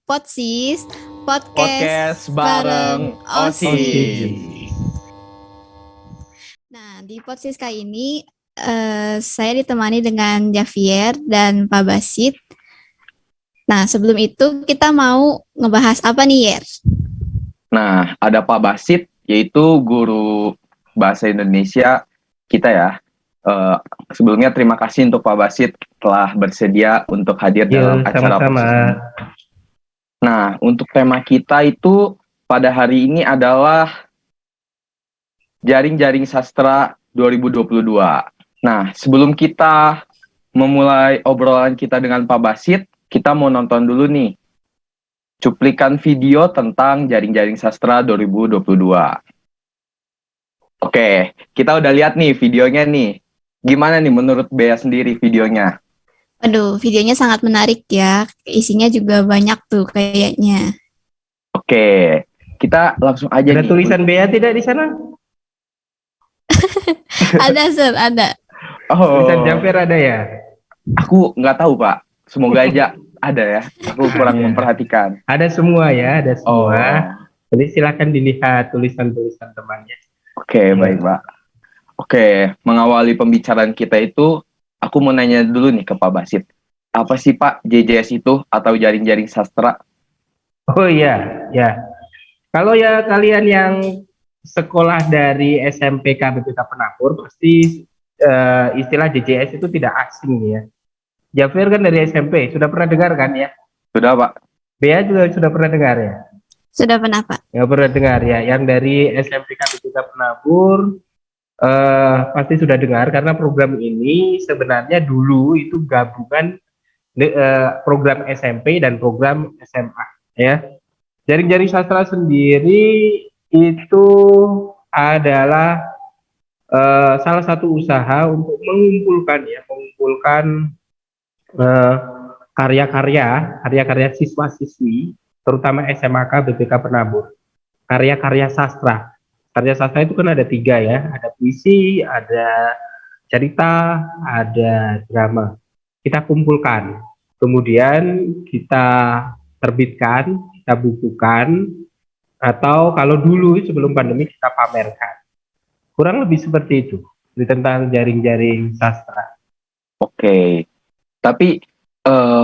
Podsis, Podcast bareng OSIS. Nah, di Podsis kali ini saya ditemani dengan Javier dan Pak Basit. Nah, sebelum itu kita mau ngebahas apa nih, Yer? Nah, ada Pak Basit, yaitu guru bahasa Indonesia kita ya. Sebelumnya terima kasih untuk Pak Basit telah bersedia untuk hadir dalam acara sama-sama. Podsis. Nah, untuk tema kita itu pada hari ini adalah Jaring-Jaring Sastra 2022. Nah, sebelum kita memulai obrolan kita dengan Pak Basit, kita mau nonton dulu nih cuplikan video tentang Jaring-Jaring Sastra 2022. Oke, kita udah lihat nih videonya nih. Gimana nih menurut Bea sendiri videonya? Aduh, videonya sangat menarik ya. Isinya juga banyak tuh kayaknya. Oke, kita langsung aja Ada nih. tulisan Bea tidak di sana? Ada, Sir, ada. Tulisan Javier ada ya? Aku nggak tahu, Pak. Semoga aja ada ya. Aku kurang memperhatikan. Ada semua ya, ada semua. Oh. Jadi silakan dilihat tulisan-tulisan temannya. Oke, baik, Pak. Oke, mengawali pembicaraan kita itu, aku mau nanya dulu nih ke Pak Basit. Apa sih Pak JJS itu atau Jaring-Jaring Sastra? Oh iya, ya. Kalau ya kalian yang sekolah dari SMP KBPK Penapur, pasti istilah JJS itu tidak asing ya. Javier kan dari SMP, sudah pernah dengar kan ya? Sudah, Pak. Bea juga sudah pernah dengar ya? Sudah pernah, Pak? Ya pernah dengar ya. Yang dari SMP KBPK Penabur pasti sudah dengar karena program ini sebenarnya dulu itu gabungan program SMP dan program SMA ya. Jaring-Jaring Sastra sendiri itu adalah salah satu usaha untuk mengumpulkan karya-karya siswa-siswi terutama SMAK BPK Penabur, karya-karya sastra. Karya sastra itu kan ada 3 ya, ada puisi, ada cerita, ada drama. Kita kumpulkan, kemudian kita terbitkan, kita bukukan, atau kalau dulu sebelum pandemi kita pamerkan. Kurang lebih seperti itu, tentang jaring-jaring sastra. Oke, tapi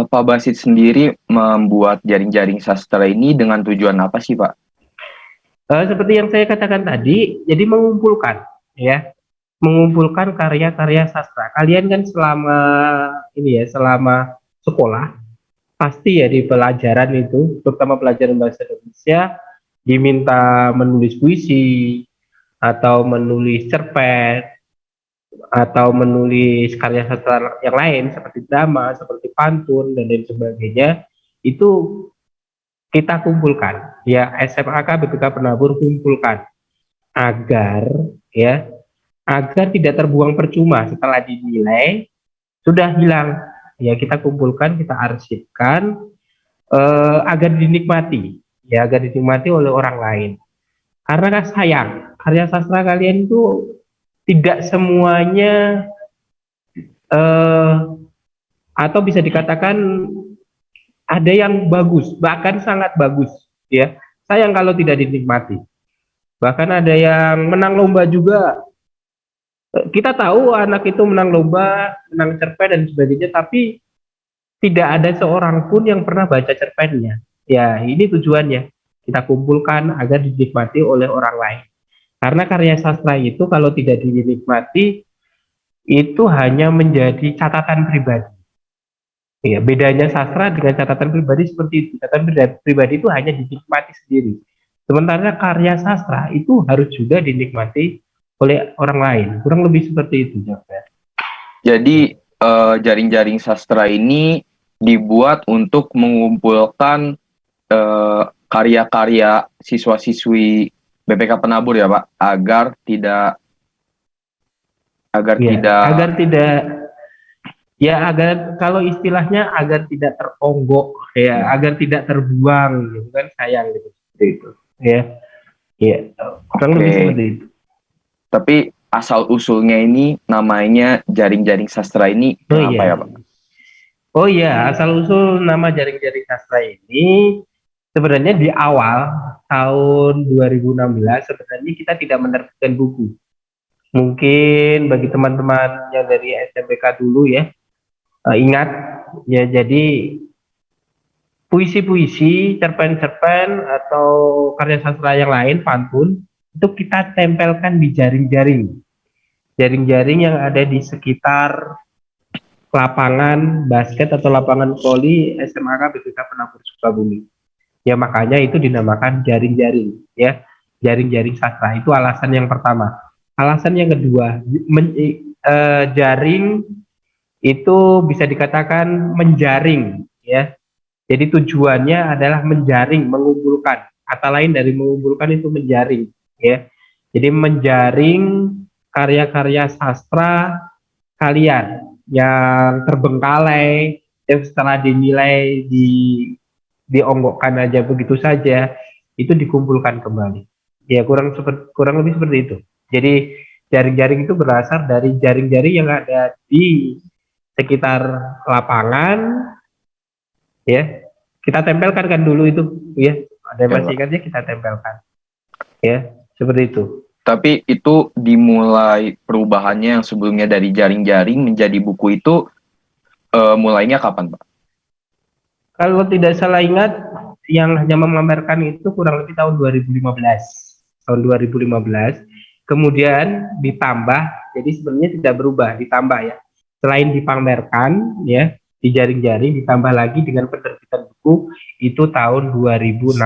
Pak Basit sendiri membuat Jaring-Jaring Sastra ini dengan tujuan apa sih, Pak? Seperti yang saya katakan tadi, jadi mengumpulkan karya-karya sastra. Kalian kan selama sekolah pasti ya di pelajaran itu, terutama pelajaran bahasa Indonesia, diminta menulis puisi atau menulis cerpen atau menulis karya sastra yang lain seperti drama, seperti pantun dan lain sebagainya. Itu kita kumpulkan ya, SMAK BPK Penabur kumpulkan agar tidak terbuang percuma setelah dinilai sudah hilang ya, kita kumpulkan, kita arsipkan agar dinikmati oleh orang lain, karena sayang karya sastra kalian itu tidak semuanya atau bisa dikatakan ada yang bagus, bahkan sangat bagus ya. Sayang kalau tidak dinikmati. Bahkan ada yang menang lomba juga. Kita tahu anak itu menang lomba, menang cerpen dan sebagainya, tapi tidak ada seorang pun yang pernah baca cerpennya. Ya, ini tujuannya. Kita kumpulkan agar dinikmati oleh orang lain. Karena karya sastra itu kalau tidak dinikmati, itu hanya menjadi catatan pribadi. Ya, bedanya sastra dengan catatan pribadi seperti itu. Catatan pribadi itu hanya dinikmati sendiri. Sementara karya sastra itu harus juga dinikmati oleh orang lain. Kurang lebih seperti itu, Javier. Jadi Jaring-Jaring Sastra ini dibuat untuk mengumpulkan karya-karya siswa-siswi BPK Penabur ya, Pak, agar tidak kalau istilahnya agar tidak teronggok ya, agar tidak terbuang gitu kan, sayang gitu seperti itu ya. Ya, kurang lebih seperti itu. Tapi asal usulnya ini namanya Jaring-Jaring Sastra ini kenapa ya, Pak? Oh iya, asal usul nama Jaring-Jaring Sastra ini Sebenarnya di awal tahun 2016 sebenarnya kita tidak menerbitkan buku. Mungkin bagi teman-teman yang dari SMPK dulu ya, ingat ya, jadi puisi-puisi, cerpen-cerpen atau karya sastra yang lain, pantun, itu kita tempelkan di jaring-jaring. Jaring-jaring yang ada di sekitar lapangan basket atau lapangan voli SMAK BPK Penabur Sukabumi. Ya makanya itu dinamakan jaring-jaring ya. Jaring-jaring sastra itu alasan yang pertama. Alasan yang kedua, jaring itu bisa dikatakan menjaring ya. Jadi tujuannya adalah menjaring, mengumpulkan. Kata lain dari mengumpulkan itu menjaring ya. Jadi menjaring karya-karya sastra kalian yang terbengkalai, yang setelah dinilai dionggokkan aja begitu saja, itu dikumpulkan kembali. Ya kurang lebih seperti itu. Jadi jaring-jaring itu berasal dari jaring-jaring yang ada di sekitar lapangan, ya. Kita tempelkan kan dulu itu, ya. Ada masih ingatnya kita tempelkan, ya. Seperti itu. Tapi itu dimulai perubahannya yang sebelumnya dari jaring-jaring menjadi buku itu mulainya kapan, Pak? Kalau tidak salah ingat, yang hanya memamerkan itu kurang lebih tahun 2015. Tahun 2015. Kemudian ditambah, jadi sebenarnya tidak berubah, ditambah ya. Selain dipamerkan, ya, di jaring-jaring, ditambah lagi dengan penerbitan buku, itu tahun 2016.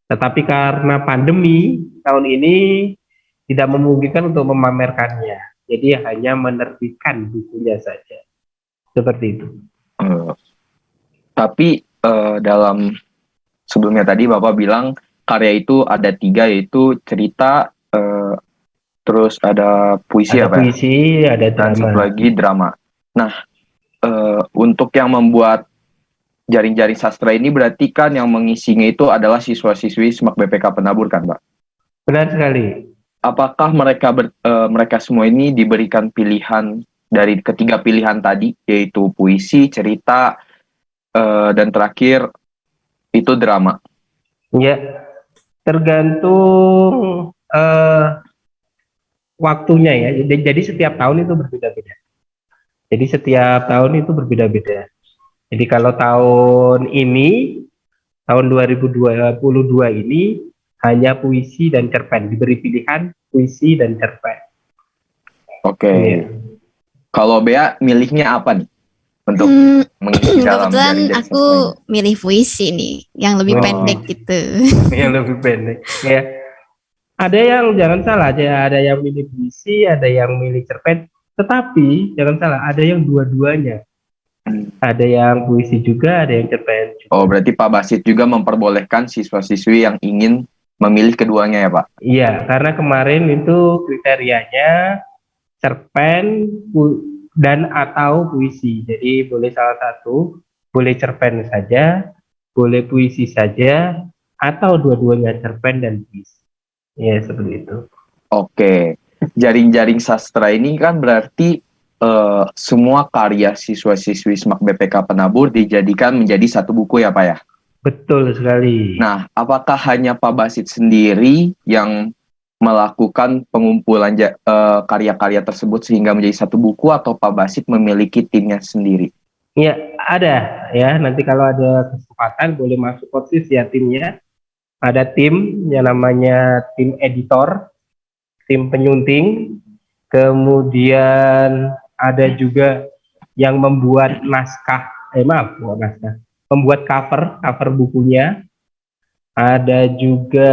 Tetapi karena pandemi, tahun ini tidak memungkinkan untuk memamerkannya. Jadi hanya menerbitkan bukunya saja. Seperti itu. Tapi dalam sebelumnya tadi Bapak bilang karya itu ada 3, yaitu cerita, terus ada puisi, ada puisi, ada dan drama. satu lagi drama. Nah, untuk yang membuat jaring-jaring sastra ini berarti kan yang mengisinya itu adalah siswa-siswi SMAK BPK Penabur kan, Pak? Benar sekali. Apakah mereka semua ini diberikan pilihan dari ketiga pilihan tadi, yaitu puisi, cerita, dan terakhir itu drama? Ya, tergantung waktunya ya. Jadi setiap tahun itu berbeda-beda. Jadi setiap tahun itu berbeda-beda. Jadi kalau tahun ini, tahun 2022 ini hanya puisi dan cerpen. Diberi pilihan puisi dan cerpen. Oke. Ya. Kalau Bea milihnya apa nih untuk mengisi dalam kebetulan jaring-jaring aku sastra ini? milih puisi nih, yang lebih Oh. pendek gitu. Yang lebih pendek. Ya. Ada yang jangan salah, ada yang milih puisi, ada yang milih cerpen. Tetapi jangan salah, ada yang dua-duanya. Ada yang puisi juga, ada yang cerpen juga. Oh, berarti Pak Basit juga memperbolehkan siswa-siswi yang ingin memilih keduanya ya, Pak? Iya, karena kemarin itu kriterianya cerpen dan atau puisi. Jadi boleh salah satu, boleh cerpen saja, boleh puisi saja, atau dua-duanya cerpen dan puisi. Ya, seperti itu. Oke. Jaring-jaring sastra ini kan berarti semua karya siswa-siswi SMAK BPK Penabur dijadikan menjadi satu buku ya, Pak ya? Betul sekali. Nah, apakah hanya Pak Basit sendiri yang melakukan pengumpulan karya-karya tersebut sehingga menjadi satu buku, atau Pak Basit memiliki timnya sendiri? Ya, ada ya. Nanti kalau ada kesempatan boleh masuk podcast ya timnya. Ada tim yang namanya tim editor, tim penyunting, kemudian ada juga yang membuat naskah, membuat cover bukunya. Ada juga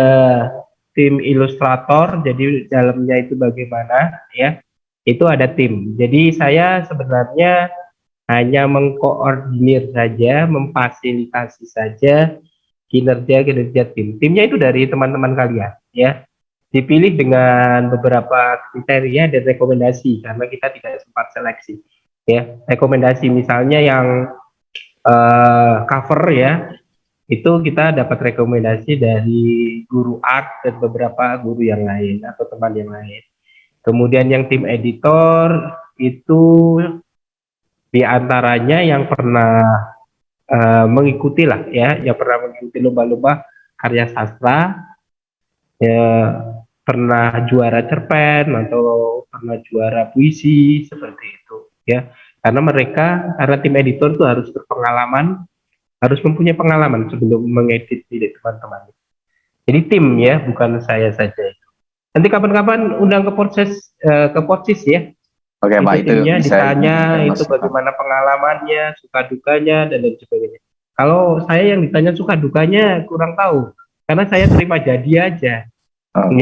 tim ilustrator, jadi dalamnya itu bagaimana ya, itu ada tim. Jadi saya sebenarnya hanya mengkoordinir saja, memfasilitasi saja kinerja tim. Timnya itu dari teman-teman kalian ya, dipilih dengan beberapa kriteria dan rekomendasi karena kita tidak sempat seleksi ya. Rekomendasi misalnya yang cover ya, itu kita dapat rekomendasi dari guru art dan beberapa guru yang lain atau teman yang lain. Kemudian yang tim editor itu diantaranya yang pernah mengikuti lah ya, yang pernah mengikuti lomba-lomba karya sastra, ya pernah juara cerpen atau pernah juara puisi seperti itu ya. Karena tim editor tuh harus berpengalaman, harus mempunyai pengalaman sebelum mengedit ide teman-teman. Jadi tim ya, bukan saya saja. Nanti kapan-kapan undang ke Porsis ya. Oke, Itu Pak, itu timnya bisa ditanya itu dimasukkan. bagaimana pengalamannya, suka dukanya dan lain sebagainya. Kalau saya yang ditanya suka dukanya kurang tahu, karena saya terima jadi aja. Oh,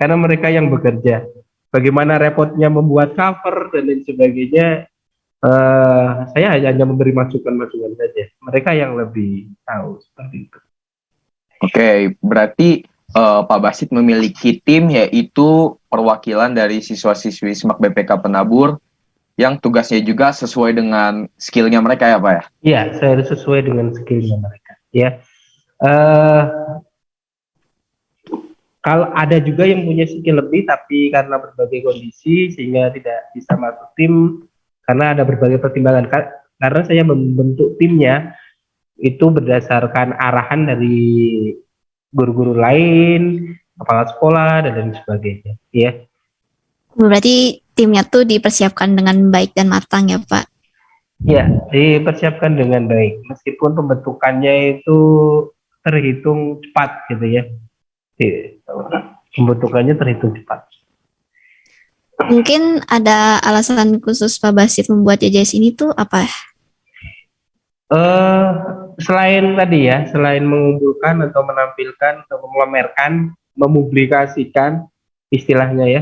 Karena mereka yang bekerja. Bagaimana repotnya membuat cover dan lain sebagainya, saya hanya memberi masukan-masukan saja. Mereka yang lebih tahu seperti itu. Oke, berarti Pak Basit memiliki tim, yaitu perwakilan dari siswa-siswi SMAK BPK Penabur yang tugasnya juga sesuai dengan skillnya mereka ya Pak ya? Iya, saya harus sesuai dengan skillnya mereka. Ya, eh kalau ada juga yang punya skill lebih, tapi karena berbagai kondisi sehingga tidak bisa masuk tim karena ada berbagai pertimbangan. Karena saya membentuk timnya itu berdasarkan arahan dari guru-guru lain, kepala sekolah dan lain sebagainya. Ya, Berarti timnya tuh dipersiapkan dengan baik dan matang ya, Pak. ya, dipersiapkan dengan baik. Meskipun pembentukannya itu terhitung cepat gitu ya. Pembentukannya terhitung cepat. Mungkin ada alasan khusus Pak Basit membuat JJS ini tuh apa? eh Selain tadi ya, selain mengumpulkan atau menampilkan atau memamerkan, memublikasikan istilahnya ya,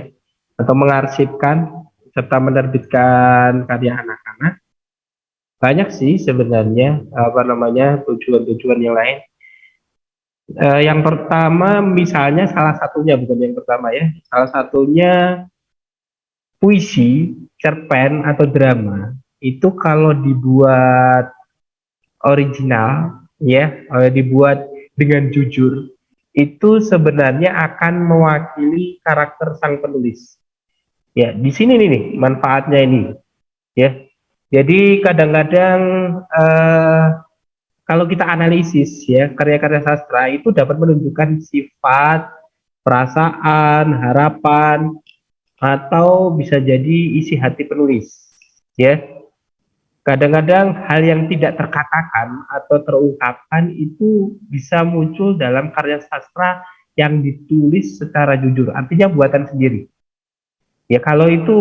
atau mengarsipkan serta menerbitkan karya anak-anak, banyak sih sebenarnya tujuan-tujuan yang lain. Yang pertama misalnya salah satunya, bukan yang pertama ya, salah satunya puisi, cerpen atau drama itu kalau dibuat original ya, dibuat dengan jujur, itu sebenarnya akan mewakili karakter sang penulis. Ya, di sini nih manfaatnya ini ya. Jadi kadang-kadang kalau kita analisis ya, karya-karya sastra itu dapat menunjukkan sifat, perasaan, harapan, atau bisa jadi isi hati penulis ya. Kadang-kadang hal yang tidak terkatakan atau terungkapkan itu bisa muncul dalam karya sastra yang ditulis secara jujur, artinya buatan sendiri. Ya kalau itu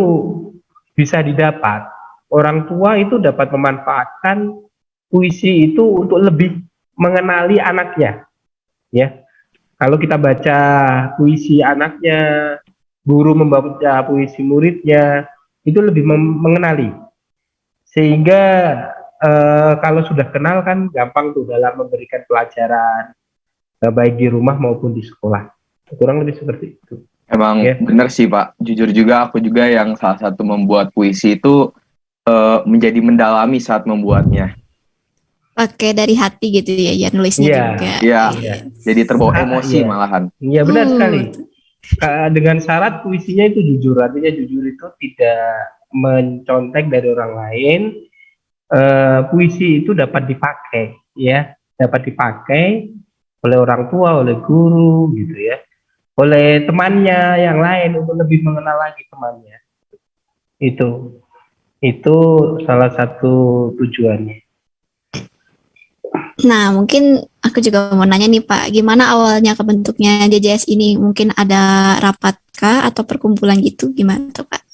bisa didapat, orang tua itu dapat memanfaatkan puisi itu untuk lebih mengenali anaknya. Ya, kalau kita baca puisi anaknya, guru membaca puisi muridnya, itu lebih mengenali. Sehingga kalau sudah kenal kan gampang tuh dalam memberikan pelajaran, baik di rumah maupun di sekolah. Kurang lebih seperti itu. Emang Ya. bener sih Pak, jujur juga aku juga yang salah satu membuat puisi itu menjadi mendalami saat membuatnya. Pakai dari hati gitu ya, ya nulisnya Iya. juga. Iya, Iya. jadi terbawa emosi Iya. malahan. Iya benar sekali. Betul. Dengan syarat puisinya itu jujur, artinya jujur itu tidak mencontek dari orang lain. Puisi itu dapat dipakai, ya, dapat dipakai oleh orang tua, oleh guru, gitu ya, oleh temannya yang lain untuk lebih mengenal lagi temannya. Itu salah satu tujuannya. Nah, mungkin aku juga mau nanya nih Pak, gimana awalnya kebentuknya JJS ini? Mungkin ada rapat kah atau perkumpulan gitu? Gimana tuh Pak?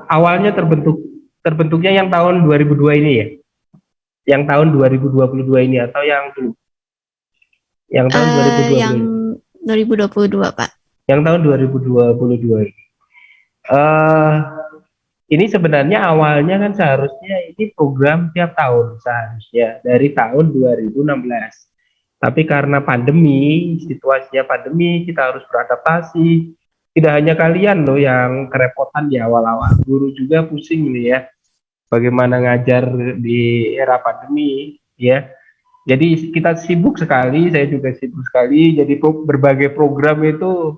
Awalnya terbentuknya yang tahun 2002 ini ya, yang tahun 2022 ini atau yang dulu? Yang tahun 2022 Yang ini. 2022 Pak. Yang tahun 2022 ini. Ini sebenarnya awalnya kan seharusnya ini program tiap tahun seharusnya dari tahun 2016. Tapi karena pandemi, situasinya pandemi, kita harus beradaptasi. Tidak hanya kalian loh yang kerepotan di awal-awal, guru juga pusing nih ya. Bagaimana ngajar di era pandemi ya. Jadi kita sibuk sekali, saya juga sibuk sekali. Jadi berbagai program itu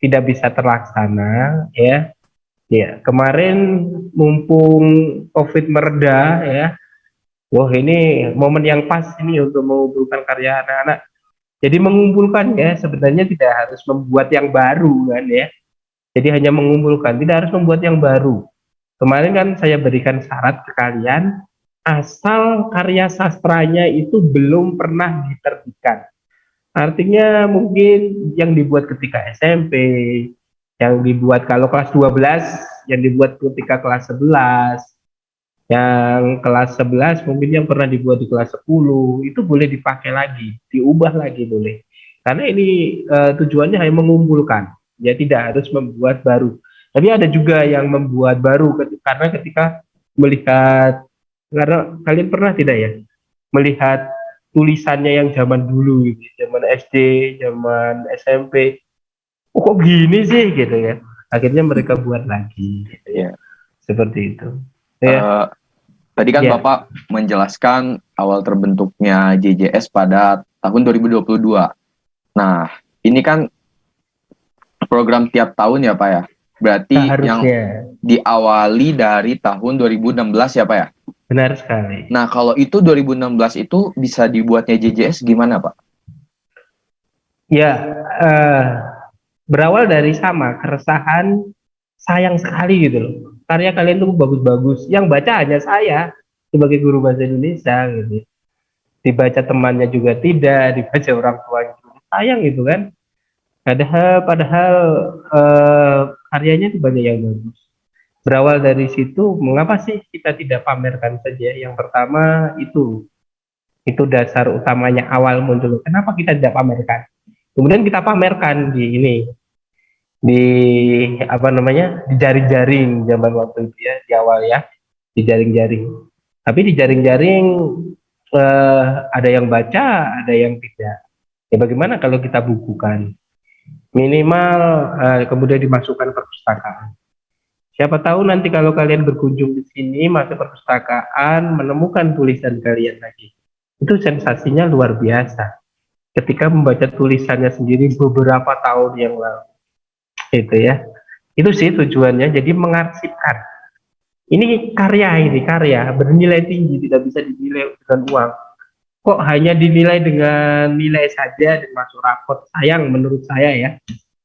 tidak bisa terlaksana ya. Ya, kemarin mumpung COVID mereda ya, Wah, ini momen yang pas ini untuk mengumpulkan karya anak-anak. Jadi mengumpulkan ya, sebenarnya tidak harus membuat yang baru kan ya. Jadi hanya mengumpulkan, tidak harus membuat yang baru. Kemarin kan saya berikan syarat ke kalian, asal karya sastranya itu belum pernah diterbitkan. Artinya mungkin yang dibuat ketika SMP, yang dibuat kalau kelas 12, yang dibuat ketika kelas 11, yang kelas 11 mungkin yang pernah dibuat di kelas 10, itu boleh dipakai lagi, diubah lagi boleh. Karena ini tujuannya hanya mengumpulkan, ya tidak harus membuat baru. Tapi ada juga yang membuat baru karena ketika melihat, karena kalian pernah tidak ya melihat tulisannya yang zaman dulu gitu, zaman SD, zaman SMP, oh, kok gini sih gitu ya. Akhirnya mereka buat lagi gitu ya. Ya. Seperti itu. Ya. Tadi kan Ya. Bapak menjelaskan awal terbentuknya JJS pada tahun 2022. Nah, ini kan program tiap tahun ya Pak ya. Berarti yang Seharusnya. diawali dari tahun 2016 ya Pak ya. Benar sekali. Nah, kalau itu 2016 itu bisa dibuatnya JJS gimana Pak? Ya, berawal dari sama keresahan, sayang sekali gitu loh. Karya kalian tuh bagus-bagus. Yang baca hanya saya sebagai guru bahasa Indonesia gitu. Dibaca temannya juga tidak, dibaca orang tuanya juga sayang gitu kan. Padahal karyanya itu banyak yang bagus. Berawal dari situ, mengapa sih kita tidak pamerkan saja? Yang pertama itu dasar utamanya awal muncul. Kenapa kita tidak pamerkan? Kemudian kita pamerkan di apa namanya, di jaring-jaring zaman waktu itu ya, di awal ya, di jaring-jaring. Tapi di jaring-jaring ada yang baca, ada yang tidak. Ya bagaimana kalau kita bukukan? Minimal kemudian dimasukkan perpustakaan. Siapa tahu nanti kalau kalian berkunjung di sini, masuk perpustakaan, menemukan tulisan kalian lagi. Itu sensasinya luar biasa. Ketika membaca tulisannya sendiri beberapa tahun yang lalu. Itu ya. Itu sih tujuannya, jadi mengarsipkan. Ini karya bernilai tinggi, tidak bisa dinilai dengan uang. Kok hanya dinilai dengan nilai saja dan masuk rapot? Sayang menurut saya ya.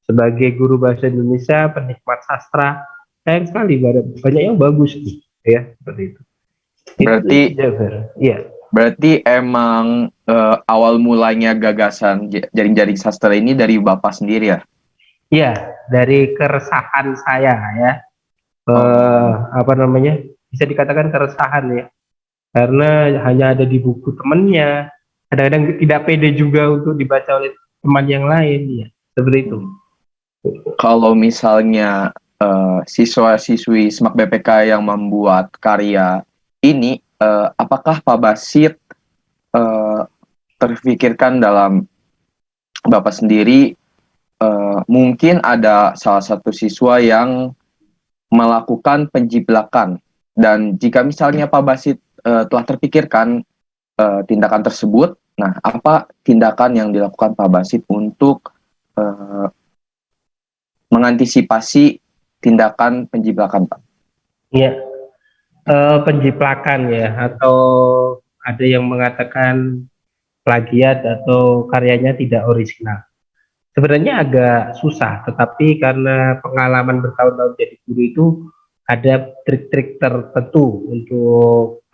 Sebagai guru bahasa Indonesia, penikmat sastra, sayang sekali banyak yang bagus ya, seperti itu. Berarti Iya. Berarti emang awal mulanya gagasan jaring-jaring sastra ini dari Bapak sendiri ya? Iya, dari keresahan saya ya. Apa namanya? Bisa dikatakan keresahan ya. Karena hanya ada di buku temannya. Kadang-kadang tidak pede juga untuk dibaca oleh teman yang lain ya. Seperti itu. Kalau misalnya siswa-siswi SMAK BPK yang membuat karya ini, apakah Pak Basit terfikirkan dalam Bapak sendiri, mungkin ada salah satu siswa yang melakukan penjiplakan, dan jika misalnya Pak Basit telah terpikirkan tindakan tersebut, nah apa tindakan yang dilakukan Pak Basit untuk mengantisipasi tindakan penjiplakan, Pak? Iya, penjiplakan ya, atau ada yang mengatakan plagiat atau karyanya tidak orisinal. Sebenarnya agak susah, tetapi karena pengalaman bertahun-tahun jadi guru itu ada trik-trik tertentu untuk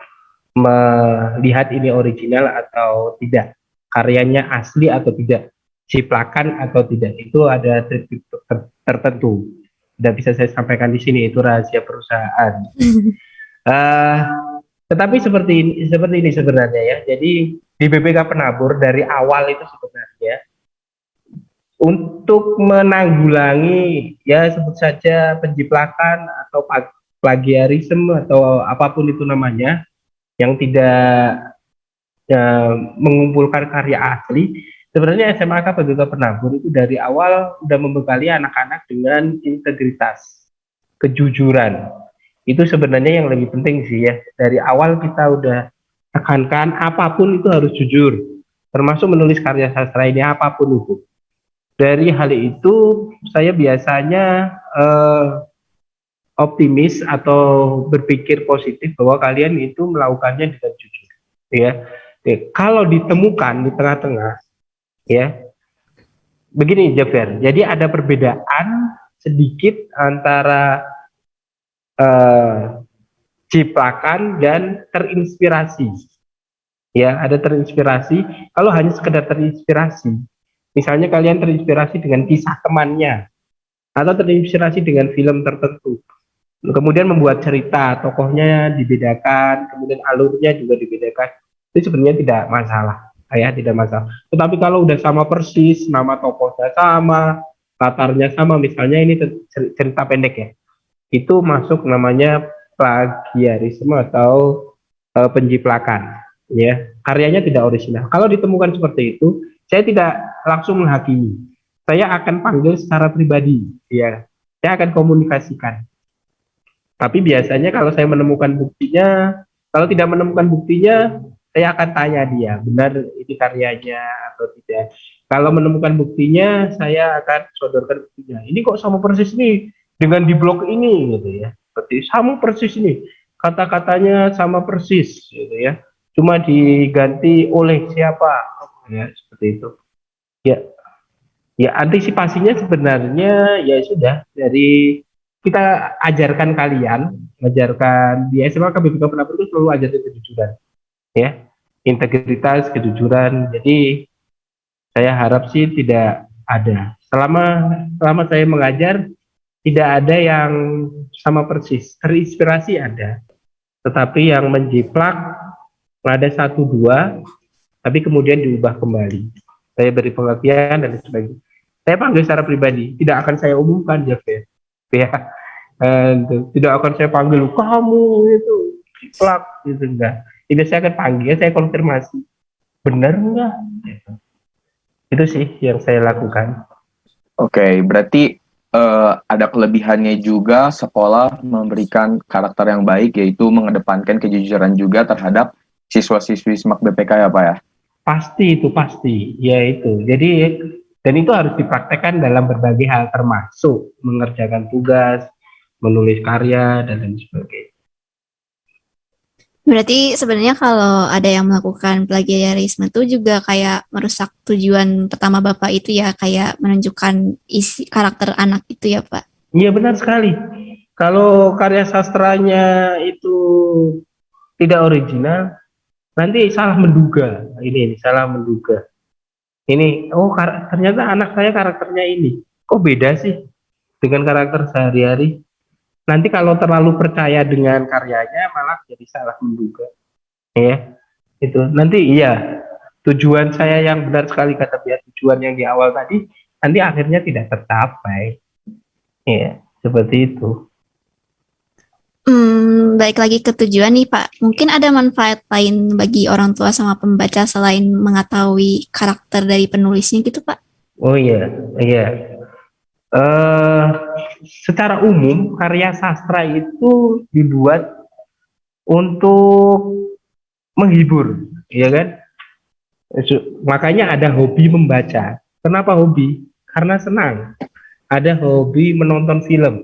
melihat ini original atau tidak, karyanya asli atau tidak, ciplakan atau tidak. Itu ada trik-trik tertentu. Tidak bisa saya sampaikan di sini, itu rahasia perusahaan. Tetapi seperti ini sebenarnya ya. Jadi di BPK Penabur dari awal itu sebenarnya untuk menanggulangi ya sebut saja penjiplakan atau plagiarisme atau apapun itu namanya yang tidak mengumpulkan karya asli, sebenarnya SMAK BPK Penabur itu dari awal sudah membekali anak-anak dengan integritas, kejujuran. Itu sebenarnya yang lebih penting sih ya. Dari awal kita udah tekankan apapun itu harus jujur, termasuk menulis karya sastra ini apapun itu. Dari hal itu saya biasanya optimis atau berpikir positif bahwa kalian itu melakukannya dengan jujur. ya. Kalau ditemukan di tengah-tengah, ya, begini Jafar. Jadi ada perbedaan sedikit antara ciplakan dan terinspirasi. Ya, ada terinspirasi. Kalau hanya sekedar terinspirasi, misalnya kalian terinspirasi dengan kisah temannya, atau terinspirasi dengan film tertentu, kemudian membuat cerita, tokohnya dibedakan, kemudian alurnya juga dibedakan, itu sebenarnya tidak masalah, ya tidak masalah. Tetapi kalau udah sama persis, nama tokohnya sama, latarnya sama, misalnya ini cerita pendek ya, itu masuk namanya plagiarisme atau penjiplakan, ya. Karyanya tidak orisinal. Kalau ditemukan seperti itu, saya tidak langsung menghakimi. Saya akan panggil secara pribadi, ya. Saya akan komunikasikan. Tapi biasanya kalau saya menemukan buktinya, kalau tidak menemukan buktinya, saya akan tanya dia, benar ini karyanya atau tidak. Kalau menemukan buktinya, saya akan sodorkan buktinya. Ini kok sama persis nih dengan di blog ini, gitu ya. Seperti sama persis nih, kata-katanya sama persis, gitu ya. Cuma diganti oleh siapa, ya seperti itu. Ya, ya antisipasinya sebenarnya ya sudah dari kita ajarkan kalian, mengajarkan di SMA KBBK Penabur itu selalu ajarin kejujuran, ya, integritas, kejujuran. Jadi saya harap sih tidak ada. Selama saya mengajar tidak ada yang sama persis. Terinspirasi ada, tetapi yang menjiplak ada satu dua, tapi kemudian diubah kembali. Saya beri pengertian dan sebagainya. Saya panggil secara pribadi, tidak akan saya umumkan, Jeff, ya. Tidak akan saya panggil kamu itu jiplak gitu, enggak. Ini saya akan panggil, saya konfirmasi benar enggak gitu. Itu sih yang saya lakukan. Oke, berarti ada kelebihannya juga sekolah memberikan karakter yang baik, yaitu mengedepankan kejujuran juga terhadap siswa-siswi SMAK BPK ya Pak ya? Pasti itu, pasti. Ya itu. Jadi, dan itu harus dipraktekkan dalam berbagai hal, termasuk mengerjakan tugas, menulis karya, dan lain sebagainya. Berarti sebenarnya kalau ada yang melakukan plagiarisme itu juga kayak merusak tujuan pertama Bapak itu ya, kayak menunjukkan isi karakter anak itu ya, Pak. Iya benar sekali. Kalau karya sastranya itu tidak original, nanti salah menduga. Ini salah menduga. Ini, oh ternyata anak saya karakternya ini. Kok beda sih dengan karakter sehari-hari? Nanti kalau terlalu percaya dengan karyanya malah jadi salah menduga. Ya, itu. Nanti iya, tujuan saya yang benar sekali kata dia, tujuan yang di awal tadi, nanti akhirnya tidak tercapai. Ya, seperti itu. Balik lagi ke tujuan nih Pak, mungkin ada manfaat lain bagi orang tua sama pembaca selain mengetahui karakter dari penulisnya gitu Pak? Oh iya, iya. Secara umum karya sastra itu dibuat untuk menghibur, ya kan? Makanya ada hobi membaca. Kenapa hobi? Karena senang. Ada hobi menonton film,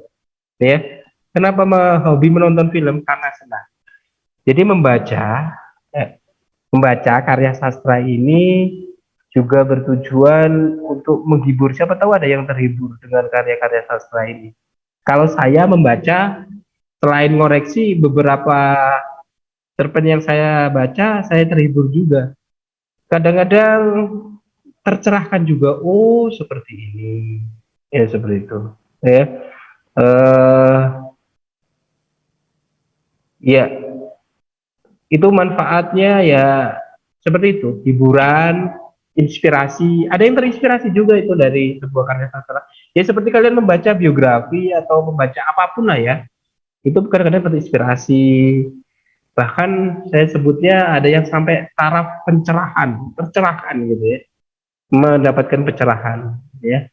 ya. Kenapa hobi menonton film? Karena senang. Jadi membaca karya sastra ini juga bertujuan untuk menghibur. Siapa tahu ada yang terhibur dengan karya-karya sastra ini. Kalau saya membaca, selain ngoreksi beberapa cerpen yang saya baca, saya terhibur juga. Kadang-kadang tercerahkan juga. Oh, seperti ini. Ya, seperti itu. Ya. Ya, itu manfaatnya ya seperti itu, hiburan, inspirasi. Ada yang terinspirasi juga itu dari sebuah karya sastra. Ya seperti kalian membaca biografi atau membaca apapun lah ya, itu kadang-kadang terinspirasi. Bahkan saya sebutnya ada yang sampai taraf tercerahkan gitu ya, mendapatkan pencerahan ya.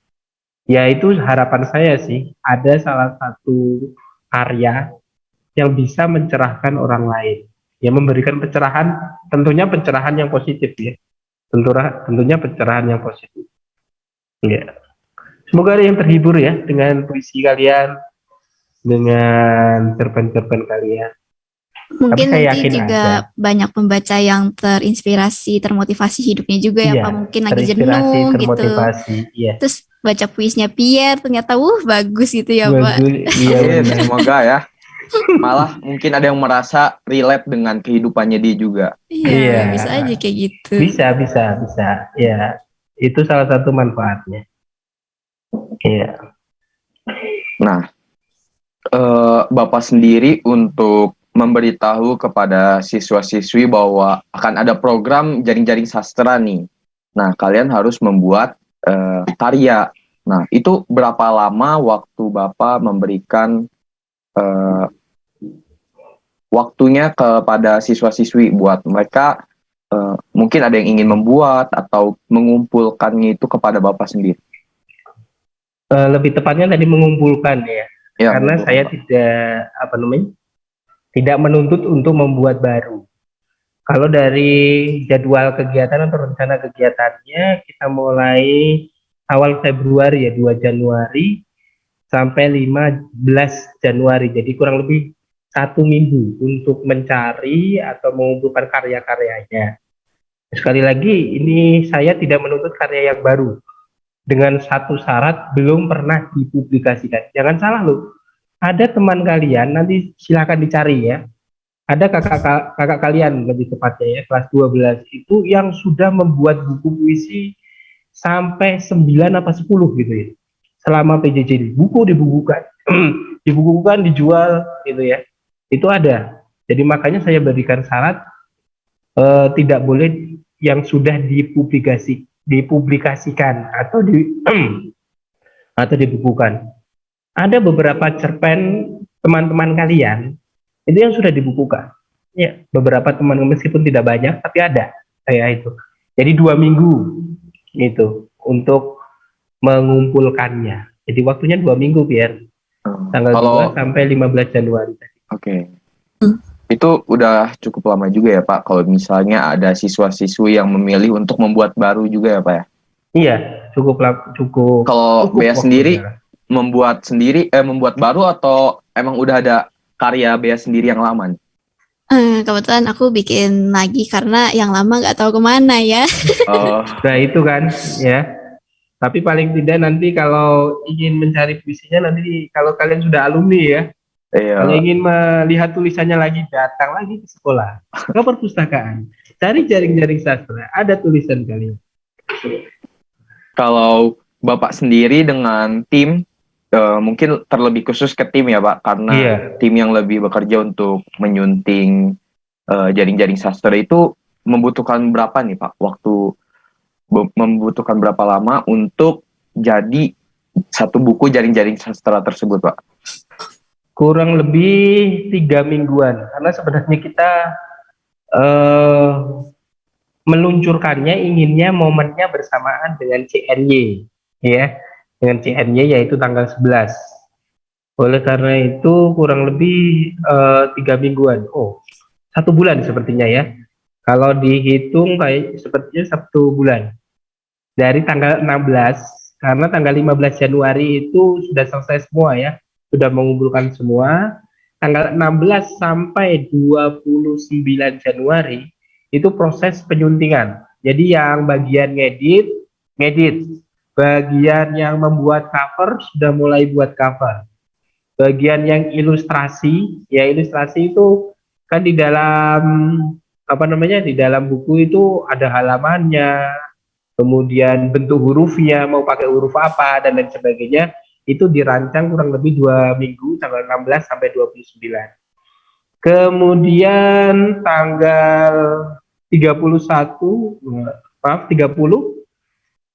Ya itu harapan saya sih, ada salah satu karya yang bisa mencerahkan orang lain, yang memberikan pencerahan, tentunya pencerahan yang positif ya, tentunya pencerahan yang positif. Ya. Semoga ada yang terhibur ya dengan puisi kalian, dengan cerpen-cerpen kalian. Mungkin saya nanti yakin juga ada. banyak pembaca yang terinspirasi, termotivasi hidupnya juga ya Iya, Pak. Mungkin lagi terinspirasi, jenuh gitu. termotivasi. Iya, Terus baca puisinya Pierre, ternyata bagus gitu ya Pak. bagus. Iya Amin, benar. semoga ya. Malah mungkin ada yang merasa relate dengan kehidupannya dia juga. Iya, Iya, bisa aja kayak gitu. bisa. Ya, itu salah satu manfaatnya. Iya. Nah, Bapak sendiri untuk memberitahu kepada siswa-siswi bahwa akan ada program jaring-jaring sastra nih. Nah, kalian harus membuat karya. Nah, itu berapa lama waktu Bapak memberikan eh, waktunya kepada siswa-siswi buat mereka mungkin ada yang ingin membuat atau mengumpulkannya itu kepada Bapak sendiri? Lebih tepatnya tadi mengumpulkan ya. Ya, Karena saya mengumpulkan, Pak. tidak menuntut untuk membuat baru. Kalau dari jadwal kegiatan atau rencana kegiatannya, kita mulai awal Februari ya, 2 Januari sampai 15 Januari. Jadi kurang lebih 1 minggu untuk mencari atau mengumpulkan karya-karyanya. Sekali lagi, ini saya tidak menuntut karya yang baru. Dengan satu syarat, belum pernah dipublikasikan. Jangan salah loh, ada teman kalian, nanti silakan dicari ya. Ada kakak kalian lebih tepatnya ya, kelas 12 itu yang sudah membuat buku puisi sampai 9 apa 10 gitu ya. Selama PJJ buku dibukukan, dibukukan, dijual gitu ya. Itu ada. Jadi makanya saya berikan syarat tidak boleh yang sudah dipublikasikan atau dibukukan. Ada beberapa cerpen teman-teman kalian itu yang sudah dibukukan. Ya, beberapa teman meskipun tidak banyak tapi ada saya itu. Jadi 2 minggu itu untuk mengumpulkannya. Jadi waktunya 2 minggu biar tanggal Kalau 2 sampai 15 Januari. Oke, itu udah cukup lama juga ya Pak. Kalau misalnya ada siswa-siswi yang memilih untuk membuat baru juga ya Pak ya. Iya, cukup Kalau Bea sendiri waktunya. membuat baru atau emang udah ada karya Bea sendiri yang lama nih? Kebetulan aku bikin lagi karena yang lama nggak tahu kemana ya. Oh, Nah itu kan ya. Tapi paling tidak nanti kalau ingin mencari puisinya nanti kalau kalian sudah alumni ya, kalau iya. ingin melihat tulisannya lagi datang lagi ke sekolah, ke perpustakaan, cari jaring-jaring sastra, ada tulisan kalian. Kalau Bapak sendiri dengan tim, mungkin terlebih khusus ke tim ya Pak, karena Iya, tim yang lebih bekerja untuk menyunting jaring-jaring sastra itu membutuhkan berapa nih Pak? Membutuhkan berapa lama untuk jadi satu buku jaring-jaring sastra tersebut Pak? kurang lebih 3 mingguan. Karena sebenarnya kita eh, meluncurkannya inginnya momennya bersamaan dengan CNY, ya, dengan CNY yaitu tanggal 11. Oleh karena itu kurang lebih 3 mingguan. Oh, 1 bulan sepertinya ya. Kalau dihitung kayak sepertinya 1 bulan. Dari tanggal 16, karena tanggal 15 Januari itu sudah selesai semua ya. Sudah mengumpulkan semua. Tanggal 16 sampai 29 Januari itu proses penyuntingan. Jadi yang bagian ngedit. Bagian yang membuat cover sudah mulai buat cover. Bagian yang ilustrasi, ya ilustrasi itu kan di dalam apa namanya, di dalam buku itu ada halamannya, kemudian bentuk hurufnya mau pakai huruf apa dan lain sebagainya, itu dirancang kurang lebih 2 minggu, tanggal 16 sampai 29. Kemudian tanggal 31, maaf 30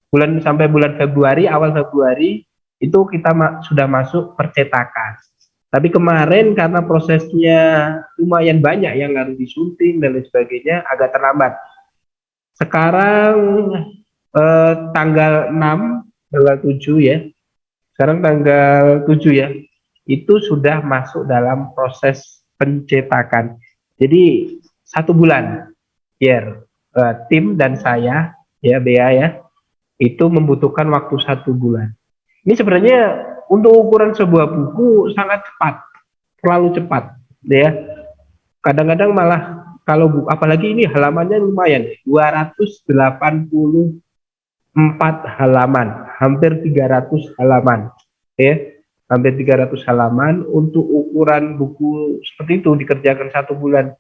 bulan sampai bulan Februari, awal Februari itu kita sudah masuk percetakan. Tapi kemarin karena prosesnya lumayan banyak yang harus disunting dan lain sebagainya agak terlambat. Sekarang tanggal 6, tanggal 7 ya. Sekarang tanggal 7 ya. Itu sudah masuk dalam proses pencetakan. Jadi 1 bulan, Pierre, tim dan saya, ya Bea ya, itu membutuhkan waktu 1 bulan. Ini sebenarnya untuk ukuran sebuah buku sangat cepat, terlalu cepat, ya. Kadang-kadang malah kalau apalagi ini halamannya lumayan, 284 halaman, hampir 300 halaman, ya, hampir 300 halaman untuk ukuran buku seperti itu dikerjakan 1 bulan,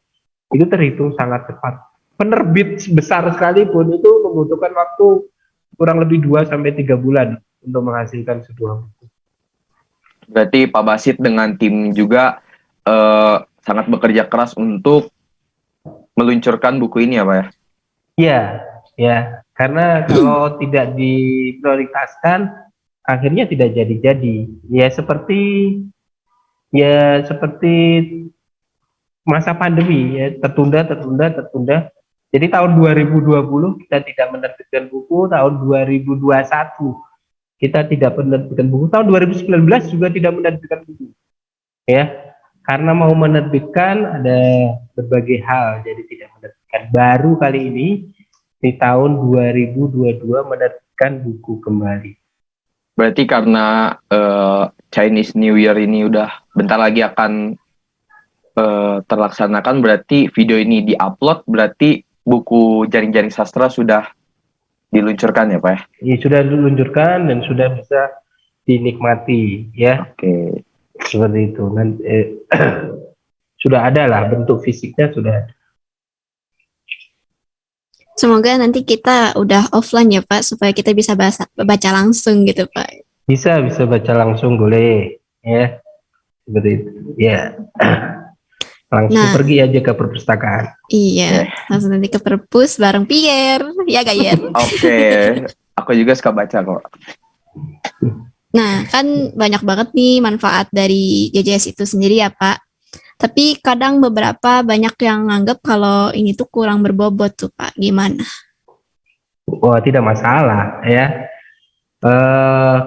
itu terhitung sangat cepat. Penerbit besar sekalipun itu membutuhkan waktu kurang lebih 2 sampai 3 bulan untuk menghasilkan sebuah buku. Berarti Pak Basit dengan tim juga sangat bekerja keras untuk meluncurkan buku ini ya Pak ya? Iya, ya, karena kalau tidak diprioritaskan, akhirnya tidak jadi-jadi. Ya seperti masa pandemi, ya, tertunda. Jadi tahun 2020 kita tidak menerbitkan buku, tahun 2021 kita tidak menerbitkan buku, tahun 2019 juga tidak menerbitkan buku, ya, karena mau menerbitkan ada berbagai hal, jadi tidak menerbitkan. Baru kali ini di tahun 2022 menerbitkan buku kembali. Berarti karena Chinese New Year ini udah bentar lagi akan terlaksanakan, berarti video ini diupload, berarti buku Jaring-Jaring Sastra sudah diluncurkan ya Pak ya? Ya, sudah diluncurkan dan sudah bisa dinikmati, ya. Oke. Seperti itu. Sudah ada lah, bentuk fisiknya sudah ada. Semoga nanti kita udah offline ya Pak, supaya kita bisa baca langsung gitu Pak. Bisa baca langsung, boleh, ya, seperti itu, ya. Langsung pergi aja ke perpustakaan. Iya, langsung nanti ke perpus bareng Pierre, ya gak Yer? Oke, aku juga suka baca kok. Nah, kan banyak banget nih manfaat dari JJS itu sendiri ya Pak. Tapi kadang beberapa banyak yang nganggap kalau ini tuh kurang berbobot tuh Pak, gimana? Wah, tidak masalah ya.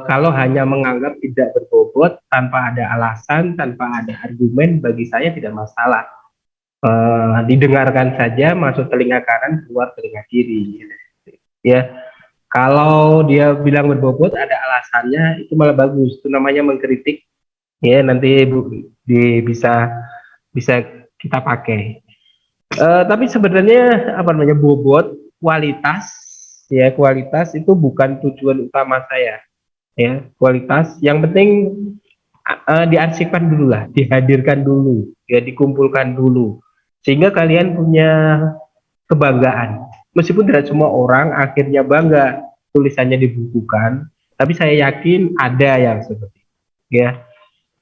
Kalau hanya menganggap tidak berbobot tanpa ada alasan, tanpa ada argumen, bagi saya tidak masalah. Didengarkan saja, masuk telinga kanan, keluar telinga kiri. Ya, kalau dia bilang berbobot, ada alasannya, itu malah bagus. Itu namanya mengkritik. Ya, nanti bisa kita pakai. Tapi sebenarnya bobot, kualitas itu bukan tujuan utama saya, ya. Kualitas yang penting diarsipkan dulu lah, dihadirkan dulu, ya, dikumpulkan dulu, sehingga kalian punya kebanggaan. Meskipun tidak semua orang akhirnya bangga tulisannya dibukukan, tapi saya yakin ada yang seperti itu, ya.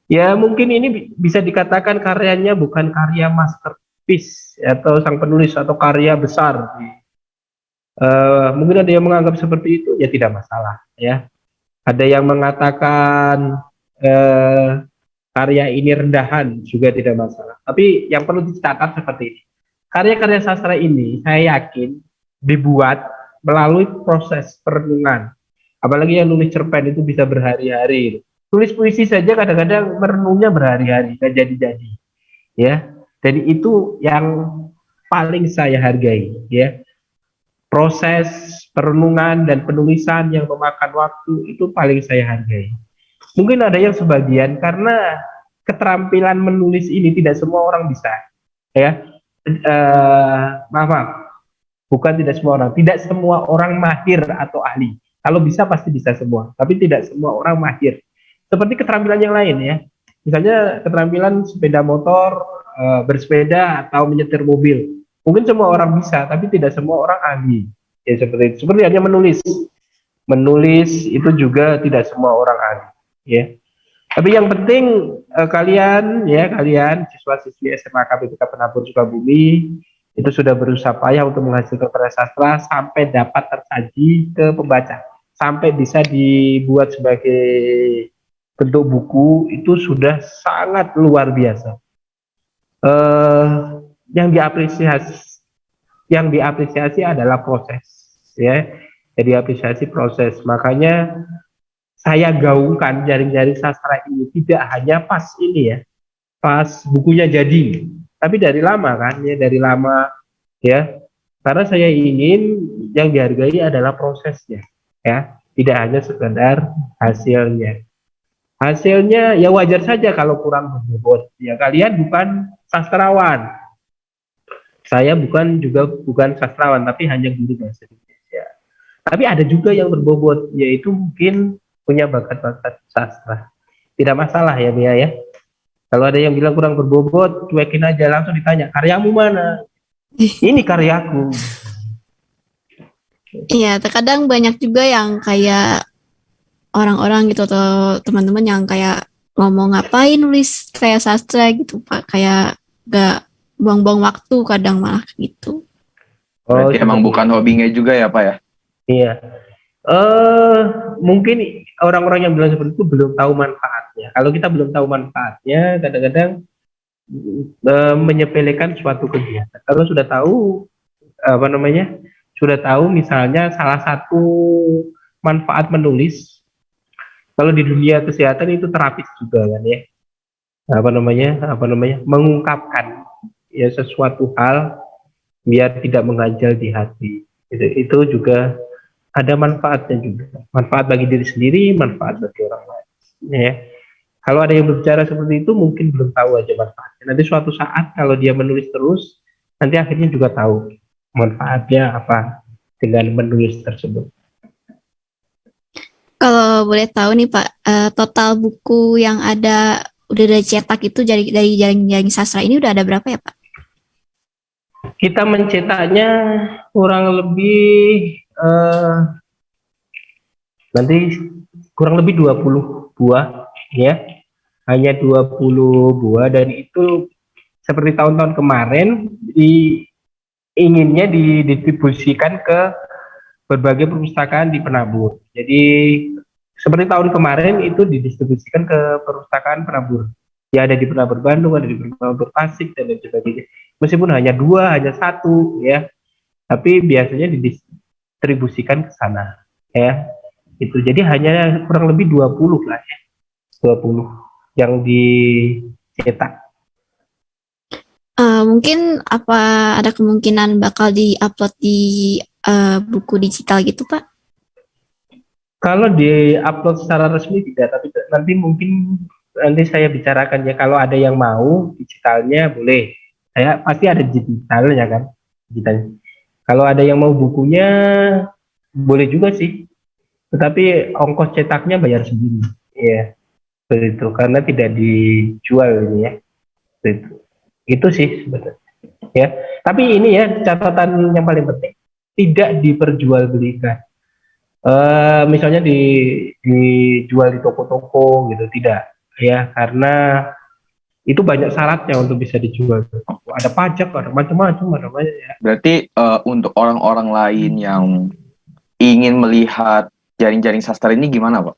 Ya, mungkin ini bisa dikatakan karyanya bukan karya masterpiece atau sang penulis atau karya besar. Mungkin ada yang menganggap seperti itu, ya tidak masalah, ya. Ada yang mengatakan karya ini rendahan, juga tidak masalah. Tapi yang perlu dicatat seperti ini, karya-karya sastra ini saya yakin dibuat melalui proses perenungan. Apalagi yang nulis cerpen itu bisa berhari-hari. Tulis puisi saja kadang-kadang merenungnya berhari-hari, gak jadi-jadi, ya. Jadi itu yang paling saya hargai, ya. Proses perenungan dan penulisan yang memakan waktu itu paling saya hargai. Mungkin ada yang sebagian karena keterampilan menulis ini tidak semua orang bisa, ya. Maaf, bukan tidak semua orang mahir atau ahli. Kalau bisa pasti bisa semua, tapi tidak semua orang mahir. Seperti keterampilan yang lain, ya. Misalnya keterampilan sepeda motor, bersepeda atau menyetir mobil. Mungkin semua orang bisa, tapi tidak semua orang ahli. Ya seperti itu. Seperti hanya menulis. Menulis itu juga tidak semua orang ahli, ya. Tapi yang penting kalian siswa-siswi SMA KBPK Penabur Sukabumi itu sudah berusaha payah untuk menghasilkan karya sastra sampai dapat tersaji ke pembaca, sampai bisa dibuat sebagai bentuk buku, itu sudah sangat luar biasa. Yang diapresiasi adalah proses, ya. Jadi apresiasi proses. Makanya saya gaungkan Jaring-Jaring Sastra ini tidak hanya pas ini, ya, pas bukunya jadi, tapi dari lama kan, ya, dari lama, ya. Karena saya ingin yang dihargai adalah prosesnya, ya, tidak hanya sekedar hasilnya. Hasilnya ya wajar saja kalau kurang berbobot, ya. Kalian bukan sastrawan, Saya bukan sastrawan, tapi hanya guru bahasa Indonesia. Tapi ada juga yang berbobot, yaitu mungkin punya bakat-bakat sastra. Tidak masalah ya Mia ya. Kalau ada yang bilang kurang berbobot, cuekin aja, langsung ditanya, karyamu mana? Ini karyaku. Iya, terkadang banyak juga yang kayak orang-orang gitu atau teman-teman yang kayak ngomong ngapain nulis kayak sastra gitu Pak, kayak gak buang-buang waktu kadang malah gitu. Berarti emang seperti bukan itu. hobinya juga ya Pak ya? Iya. Mungkin orang-orang yang bilang seperti itu belum tahu manfaatnya. Kalau kita belum tahu manfaatnya, kadang-kadang menyepelekan suatu kegiatan. Kalau sudah tahu apa namanya, sudah tahu misalnya salah satu manfaat menulis, kalau di dunia kesehatan itu terapis juga kan ya, apa namanya, mengungkapkan ya sesuatu hal biar tidak mengganjal di hati. Itu juga ada manfaatnya juga, manfaat bagi diri sendiri, manfaat bagi orang lain ya. Kalau ada yang berbicara seperti itu mungkin belum tahu aja manfaatnya. Nanti suatu saat kalau dia menulis terus, nanti akhirnya juga tahu manfaatnya apa dengan menulis tersebut. Kalau boleh tahu nih Pak, total buku yang udah cetak itu dari jaring sastra ini udah ada berapa ya Pak? Kita mencetaknya kurang lebih nanti kurang lebih 20 buah ya. Hanya 20 buah, dan itu seperti tahun-tahun kemarin inginnya didistribusikan ke berbagai perpustakaan di Penabur. Jadi seperti tahun kemarin itu didistribusikan ke perpustakaan Penabur. Ya ada di Penabur Bandung, ada di Penabur Tasik dan lain sebagainya. Meskipun hanya 2, hanya 1 ya, tapi biasanya didistribusikan ke sana ya. Itu jadi hanya kurang lebih 20 lah ya. 20 yang dicetak. Mungkin apa ada kemungkinan bakal di-upload di buku digital gitu Pak? Kalau di-upload secara resmi tidak, tapi nanti mungkin nanti saya bicarakan ya, kalau ada yang mau digitalnya boleh. Saya pasti ada digitalnya kan, digitalnya. Kalau ada yang mau bukunya boleh juga sih, tetapi ongkos cetaknya bayar sendiri. Ya, begitu, karena tidak dijual ini ya. Begitu. Itu sih sebetulnya. Ya, tapi ini ya catatan yang paling penting, tidak diperjualbelikan. Misalnya dijual di toko-toko gitu, tidak ya, karena itu banyak syaratnya untuk bisa dijual. Ada pajak, ada macam-macam, ada banyak ya. Berarti untuk orang-orang lain yang ingin melihat jaring-jaring sastra ini gimana Pak?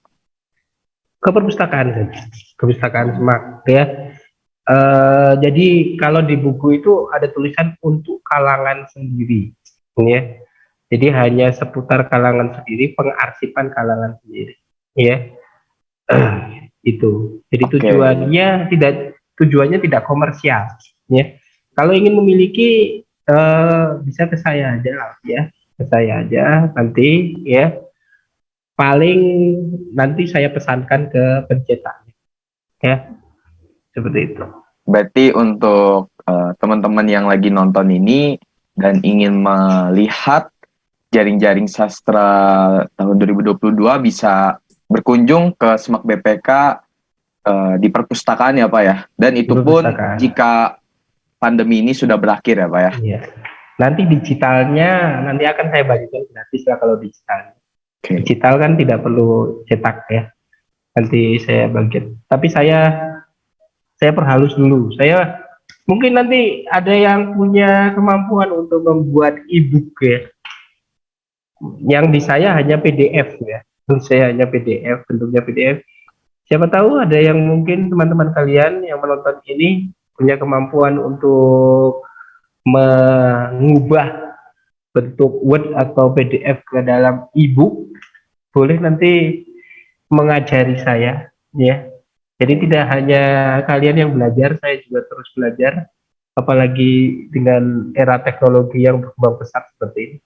Ke perpustakaan saja, perpustakaan Semak ya. Jadi kalau di buku itu ada tulisan untuk kalangan sendiri ya. Jadi hanya seputar kalangan sendiri, pengarsipan kalangan sendiri ya. Itu. Jadi tujuannya tidak komersial ya. Kalau ingin memiliki bisa ke saya aja lah ya. Ke saya aja nanti ya. Paling nanti saya pesankan ke pencetaknya ya. Seperti itu. Berarti untuk teman-teman yang lagi nonton ini dan ingin melihat jaring-jaring sastra tahun 2022 bisa berkunjung ke SMAK BPK di perpustakaan ya Pak ya. Dan itu pun jika pandemi ini sudah berakhir ya Pak ya. Iya. Nanti digitalnya nanti akan saya bagikan gratis lah kalau digitalnya. Okay. Digital kan tidak perlu cetak ya. Nanti saya bagikan. Tapi saya perhalus dulu. Saya mungkin nanti ada yang punya kemampuan untuk membuat e-book ya. Yang di saya hanya PDF ya. Saya hanya PDF, bentuknya PDF. Siapa tahu ada yang mungkin teman-teman kalian yang menonton ini punya kemampuan untuk mengubah bentuk Word atau PDF ke dalam e-book, boleh nanti mengajari saya ya. Jadi tidak hanya kalian yang belajar, saya juga terus belajar, apalagi dengan era teknologi yang berkembang pesat seperti ini.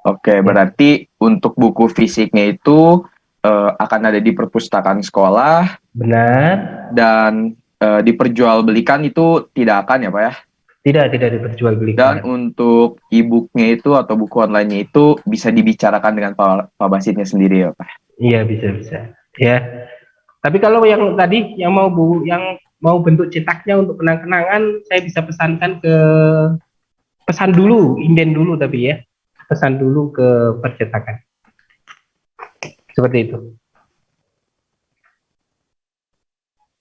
Oke, berarti untuk buku fisiknya itu akan ada di perpustakaan sekolah. Benar. Dan diperjualbelikan itu tidak akan ya Pak ya? Tidak Dan diperjualbelikan. untuk e-booknya itu atau buku online-nya itu bisa dibicarakan dengan Pak Basitnya sendiri ya Pak. Iya, bisa. Ya. Tapi kalau yang tadi yang mau bentuk cetaknya untuk kenang-kenangan, saya bisa pesan dulu, inden dulu tapi ya. Pesan dulu ke percetakan. Seperti itu.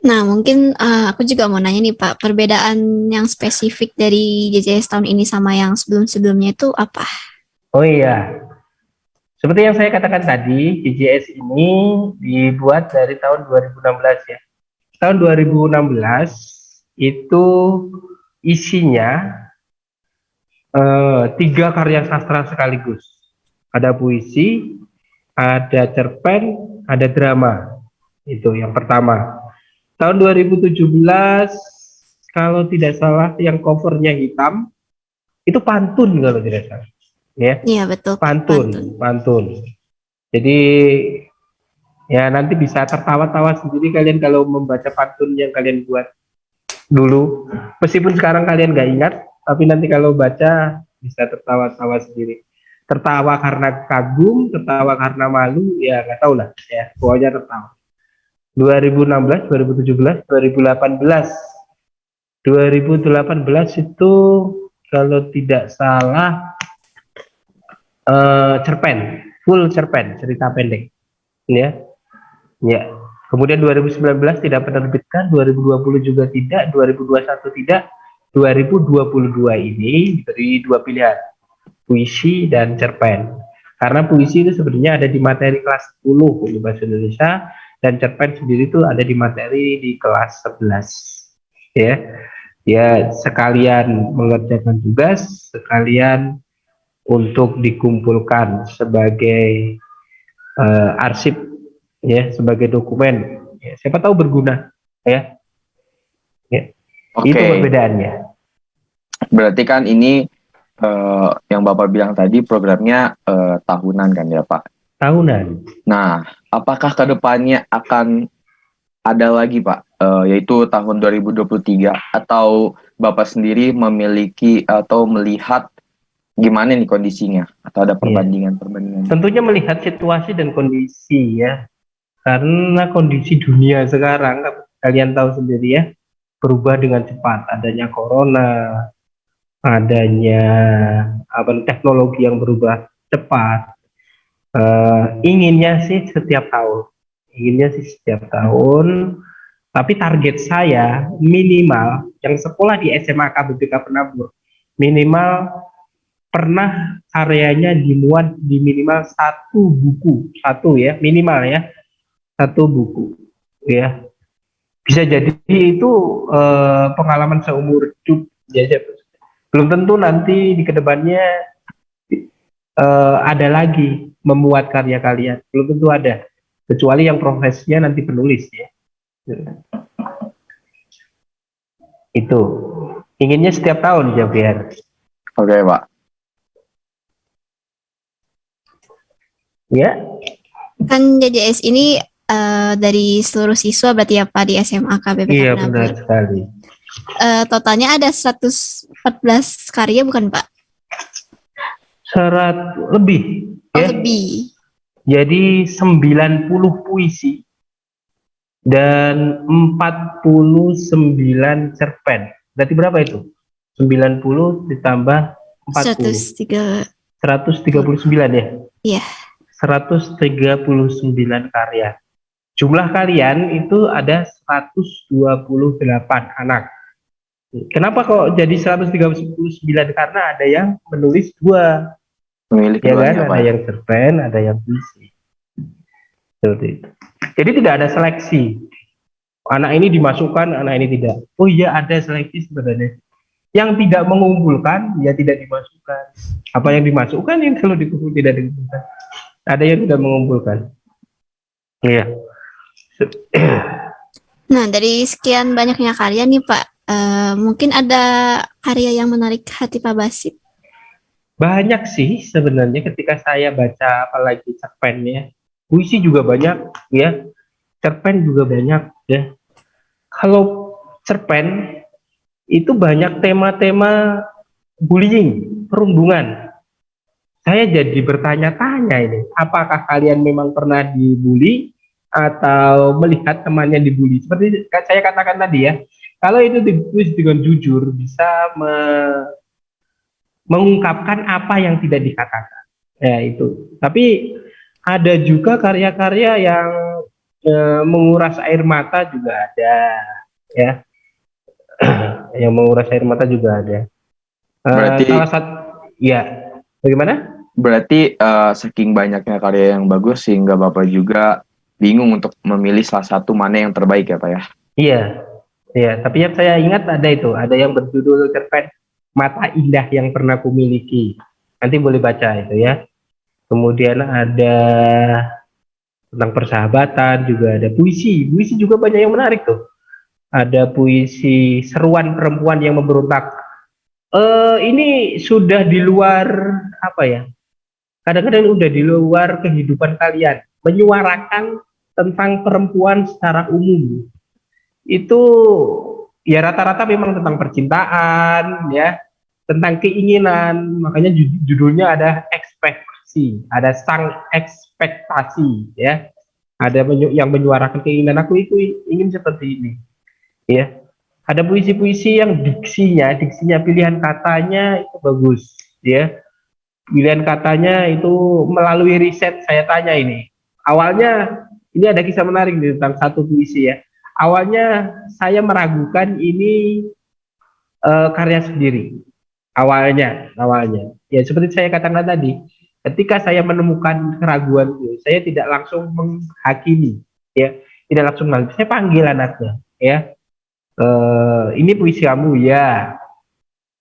Nah, mungkin aku juga mau nanya nih Pak, perbedaan yang spesifik dari JJS tahun ini sama yang sebelum-sebelumnya itu apa? Oh iya, seperti yang saya katakan tadi, JJS ini dibuat dari tahun 2016 ya. Tahun 2016 itu isinya 3 karya sastra sekaligus. Ada puisi, ada cerpen, ada drama. Itu yang pertama. Tahun 2017, kalau tidak salah yang covernya hitam, itu pantun kalau tidak salah. Ya, Iya, betul Pak, pantun. pantun. Jadi ya nanti bisa tertawa-tawa sendiri kalian kalau membaca pantun yang kalian buat dulu. Meskipun sekarang kalian nggak ingat, tapi nanti kalau baca bisa tertawa-tawa sendiri. Tertawa karena kagum, tertawa karena malu, ya nggak tahu lah. Ya, pokoknya tertawa. 2016, 2017, 2018. 2018 itu kalau tidak salah cerpen, full cerpen, cerita pendek. Ya, ya. Kemudian 2019 tidak penerbitkan, 2020 juga tidak, 2021 tidak, 2022 ini diberi 2 pilihan, puisi dan cerpen. Karena puisi itu sebenarnya ada di materi kelas 10 untuk bahasa Indonesia, dan cerpen sendiri itu ada di materi di kelas 11. Ya, ya sekalian mengerjakan tugas, sekalian untuk dikumpulkan sebagai arsip ya, sebagai dokumen ya, siapa tahu berguna ya, ya. Itu perbedaannya. Berarti kan ini yang Bapak bilang tadi programnya tahunan kan ya Pak. Tahunan. Nah, apakah kedepannya akan ada lagi Pak, yaitu tahun 2023 atau Bapak sendiri memiliki atau melihat gimana nih kondisinya atau ada perbandingan-perbandingan? Tentunya melihat situasi dan kondisi ya, karena kondisi dunia sekarang kalian tahu sendiri ya, berubah dengan cepat. Adanya corona, adanya teknologi yang berubah cepat. Inginnya sih setiap tahun, tapi target saya minimal yang sekolah di SMA KBPK Penabur minimal pernah karyanya dimuat di minimal 1 buku, minimal ya, 1 buku ya. Bisa jadi itu pengalaman seumur hidup ya, belum tentu nanti di kedepannya ada lagi memuat karya kalian, belum tentu ada, kecuali yang profesinya nanti penulis ya. Itu inginnya setiap tahun ya biar. Oke Pak. Ya. Kan JJS ini dari seluruh siswa berarti ya Pak di SMA KBPK Iya Penabur. benar sekali. Totalnya ada 114 karya bukan Pak? 100 lebih ya. Lebih. Jadi 90 puisi dan 49 cerpen. Berarti berapa itu? 90 ditambah 40. 139 ya? Iya. 139 karya. Jumlah kalian itu ada 128 anak. Kenapa kok jadi 139? Karena ada yang menulis 2. Memiliki Ya kan, Pak. ada yang cerpen, ada yang puisi. Seperti itu. Jadi tidak ada seleksi. Anak ini dimasukkan, anak ini tidak. Oh iya, ada seleksi sebenarnya. Yang tidak mengumpulkan, ya tidak dimasukkan. Apa yang dimasukkan yang kalau dikumpul tidak dikumpulkan. Ada yang tidak mengumpulkan. Iya. Nah, dari sekian banyaknya karya nih Pak, mungkin ada karya yang menarik hati Pak Basit? Banyak sih sebenarnya ketika saya baca, apalagi cerpennya. Puisi juga banyak ya, cerpen juga banyak ya. Kalau cerpen itu banyak tema-tema bullying, perundungan. Saya jadi bertanya-tanya ini, apakah kalian memang pernah dibully atau melihat temannya dibully? Seperti saya katakan tadi ya, kalau itu ditulis dengan jujur, bisa mengungkapkan apa yang tidak dikatakan. Ya itu. Tapi ada juga karya-karya yang menguras air mata juga ada, ya. Yang menguras air mata juga ada. Berarti Salah satu, ya, bagaimana? Berarti saking banyaknya karya yang bagus sehingga Bapak juga bingung untuk memilih salah satu mana yang terbaik ya Pak ya? Iya, iya. Tapi yang saya ingat ada itu, ada yang berjudul cerpen Mata Indah yang Pernah Kumiliki. Nanti boleh baca itu ya. Kemudian ada tentang persahabatan, juga ada puisi. Puisi juga banyak yang menarik tuh. Ada puisi Seruan Perempuan yang Memberontak. Ini sudah di luar apa ya? Kadang-kadang udah di luar kehidupan kalian, menyuarakan tentang perempuan secara umum. Itu ya rata-rata memang tentang percintaan, ya, tentang keinginan. Makanya judulnya ada ekspektasi, ada sang ekspektasi, ya. Ada yang menyuarakan keinginan, aku itu ingin seperti ini, ya. Ada puisi-puisi yang diksinya pilihan katanya itu bagus, ya. Pilihan katanya itu melalui riset saya tanya ini. Awalnya ini ada kisah menarik tentang satu puisi ya. Awalnya saya meragukan ini karya sendiri. Awalnya. Ya seperti saya katakan tadi, ketika saya menemukan keraguan itu, saya tidak langsung menghakimi, ya, tidak langsung menghakimi. Saya panggil anaknya, ya. Ini puisi kamu ya.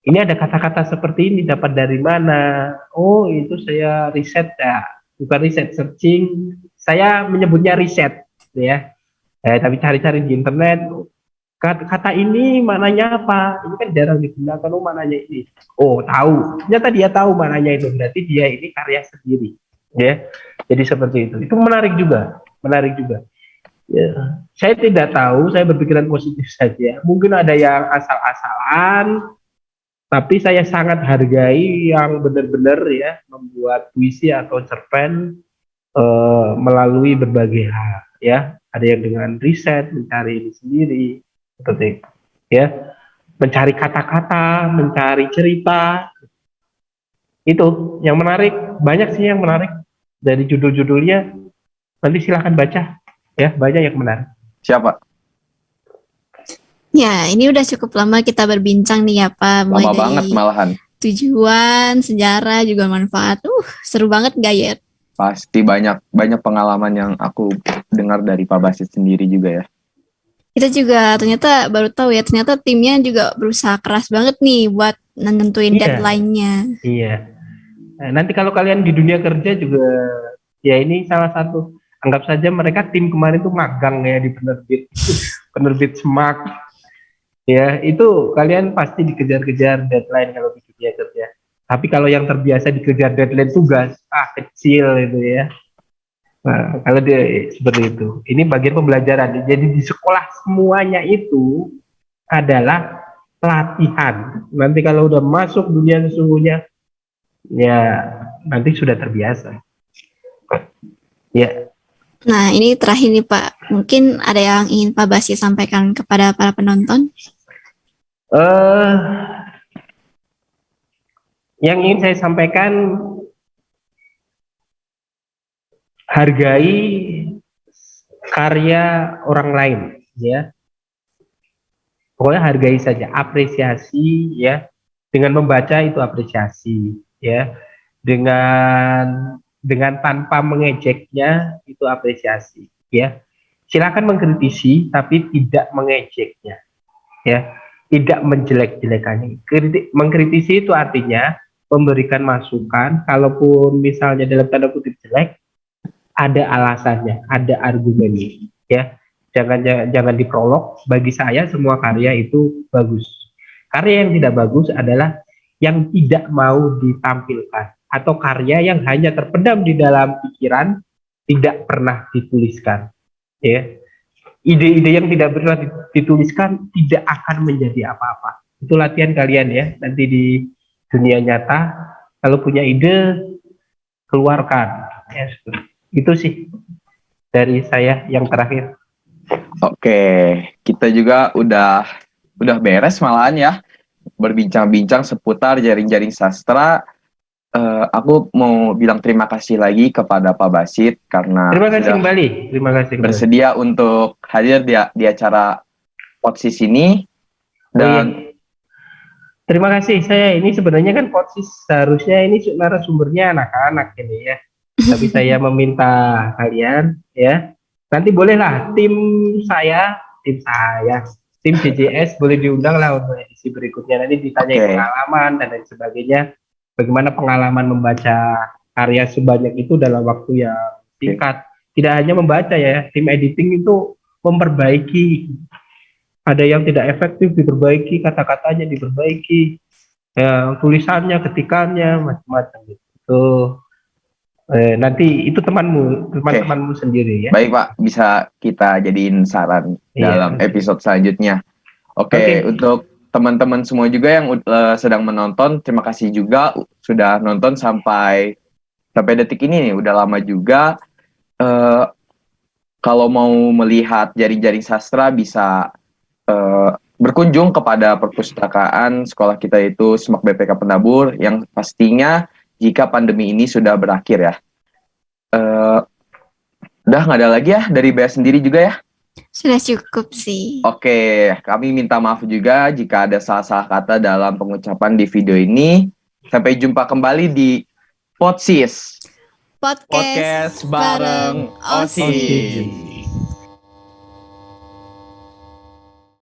Ini ada kata-kata seperti ini dapat dari mana? Oh, itu saya riset ya. Bukan riset, searching. Saya menyebutnya riset, ya. Tapi cari-cari di internet. Kata ini maknanya apa? Ini kan jarang digunakan. Oh, maknanya ini. Oh, tahu. Ternyata dia tahu maknanya itu. Berarti dia ini karya sendiri, ya. Jadi seperti itu. Itu menarik juga. Menarik juga. Ya. Saya tidak tahu. Saya berpikiran positif saja. Mungkin ada yang asal-asalan. Tapi saya sangat hargai yang benar-benar ya membuat puisi atau cerpen melalui berbagai hal ya. Ada yang dengan riset mencari ini sendiri seperti itu, ya, mencari kata-kata, mencari cerita. Itu yang menarik, banyak sih yang menarik dari judul-judulnya. Nanti silahkan baca ya, banyak yang menarik. Siapa? Ya, ini udah cukup lama kita berbincang nih ya Pak. Mulai Lama dari banget malahan. tujuan, sejarah, juga manfaat. Seru banget gak ya? Pasti banyak pengalaman yang aku dengar dari Pak Basit sendiri juga ya. Kita juga ternyata baru tahu ya, ternyata timnya juga berusaha keras banget nih buat nentuin Iya. deadline-nya. Iya. Nah, nanti kalau kalian di dunia kerja juga, ya ini salah satu. Anggap saja mereka tim kemarin tuh magang ya di penerbit Smart. Ya, itu kalian pasti dikejar-kejar deadline kalau di dunia kerja. Tapi kalau yang terbiasa dikejar deadline tugas, kecil itu ya. Nah, kalau dia seperti itu. Ini bagian pembelajaran. Jadi di sekolah semuanya itu adalah pelatihan. Nanti kalau udah masuk dunia sesungguhnya, ya nanti sudah terbiasa. Ya. Nah, ini terakhir nih Pak. Mungkin ada yang ingin Pak Basi sampaikan kepada para penonton? Yang ingin saya sampaikan, hargai karya orang lain, ya. Pokoknya hargai saja, apresiasi, ya. Dengan membaca itu apresiasi, ya. Dengan tanpa mengejeknya itu apresiasi, ya. Silakan mengkritisi tapi tidak mengejeknya, ya. Tidak menjelek-jelekannya. Mengkritisi itu artinya memberikan masukan, kalaupun misalnya dalam tanda kutip jelek, ada alasannya, ada argumennya, ya. Jangan diprolog. Bagi saya semua karya itu bagus. Karya yang tidak bagus adalah yang tidak mau ditampilkan, atau karya yang hanya terpendam di dalam pikiran, tidak pernah dituliskan, ya. Ide-ide yang tidak pernah dituliskan tidak akan menjadi apa-apa, Itu latihan kalian ya. Nanti di dunia nyata, kalau punya ide, keluarkan. Ya, itu sih dari saya yang terakhir. Oke, kita juga udah beres malahan ya berbincang-bincang seputar jaring-jaring sastra. Aku mau bilang terima kasih lagi kepada Pak Basit karena Terima kasih sudah kembali. Terima kasih kembali. bersedia untuk hadir di acara Potsis ini. Oh, iya. Dan Terima kasih. Saya ini sebenarnya kan Potsis seharusnya ini narasumbernya anak-anak ini ya. Tapi saya meminta kalian ya. Nanti bolehlah tim JJS boleh diundang lah untuk edisi berikutnya. Nanti ditanya Oke. pengalaman dan lain sebagainya. Bagaimana pengalaman membaca karya sebanyak itu dalam waktu yang singkat. Tidak hanya membaca ya, tim editing itu memperbaiki. Ada yang tidak efektif diperbaiki, kata-katanya diperbaiki, ya, tulisannya, ketikannya, macam-macam gitu. Nanti itu teman-temanmu sendiri ya. baik Pak, bisa kita jadiin saran Iya. dalam episode selanjutnya. Oke, untuk teman-teman semua juga yang sedang menonton, terima kasih juga sudah nonton sampai detik ini nih, udah lama juga. Kalau mau melihat jaring-jaring sastra bisa berkunjung kepada perpustakaan sekolah kita itu SMAK BPK Penabur yang pastinya jika pandemi ini sudah berakhir ya. Udah nggak ada lagi ya dari Bea sendiri juga ya. Sudah cukup sih. Oke, kami minta maaf juga jika ada salah-salah kata dalam pengucapan di video ini. Sampai jumpa kembali di Potsis Podcast bareng bareng OSIS. OSIS.